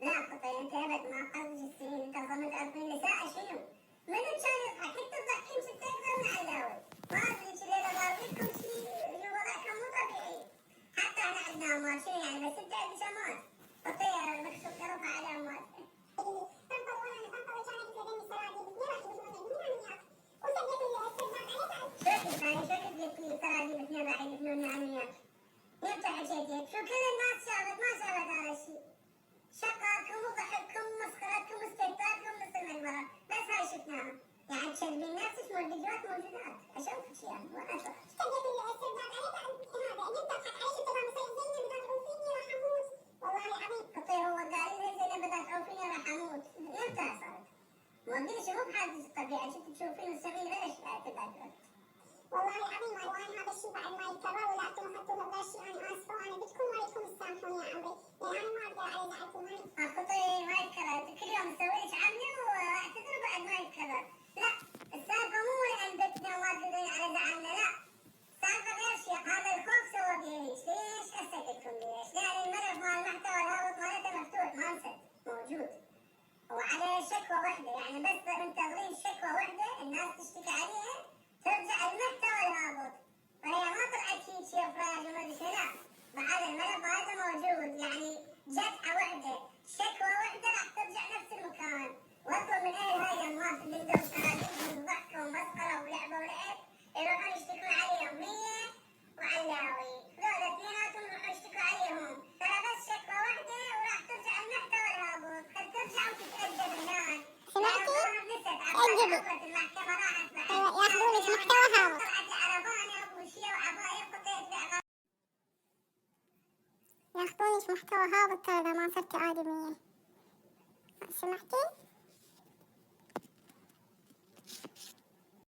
لا قطعي انت ابد ما قبل السنين انت ضمن 40 نساء شنو؟ من كان يضحك انت تضحكين ستة اكثر من علاوي ما ادري ايش اللي ضاربكم شيء وضعكم مو طبيعي حتى احنا عندنا اموال شنو يعني بس انت عندك اموال قطيع المكشوف رفع على اموال شكل لك ترى دي بثنين راح يبنون عنيات يفتح شيء شو كل الناس شافت ما شافت هذا الشيء شقاكم وضحككم ومسخرتكم واستهتاركم مثل المرة بس هاي شفناها يعني تشربين نفسك والفيديوهات موجودات اشوف اشياء وانا اشوف قطيع هو قال لي زين بدك تعوفيني راح اموت امتى صارت؟ ما شو مو بحادث طبيعي شفت تشوفين الصغير ايش لا تقدر والله العظيم والله هذا الشيء بعد ما يتكرر ولا تنحطوا هذا الشيء انا اسفه وانا بدكم وليكم تسامحوني يا عمري لان انا ما اقدر على زعلكم هاي خطي ما يتكرر كل يوم اسوي لك عملي واعتذر بعد ما يتكرر لا السالفه مو لان بيتنا وما تدرين على زعلنا لا السالفه غير شيء هذا الخوف سوى بيه ليش اسالكم ليش؟ لان الملف مال المحتوى الهابط مالته مفتوح ما مسد موجود وعلى شكوى واحده يعني بس منتظرين شكوى واحده الناس تشتكي عليها ترجع المحتوى الهابط وهي ما طلعت فيه شيء افراج وما ادري لا بعد الملف هذا موجود يعني جتعه واحده شكوى واحده راح ترجع نفس المكان واطلب من اهل هاي الاموال اللي يقدروا تراجعهم ضحك ومسخره ولعبه ولعب يروحون يشتكون عليهم هي وعلاوي هذول اثنيناتهم يروحون يشتكوا عليهم ترى بس شكوى واحده وراح ترجع المحتوى الهابط خل ترجع وتتأدب هناك سمعتي؟ تأدبي المحكمه راحت ياخذونك محتوى هابط ياخذونك محتوى هابط ترى إذا ما صرتي آدمية سمعتي؟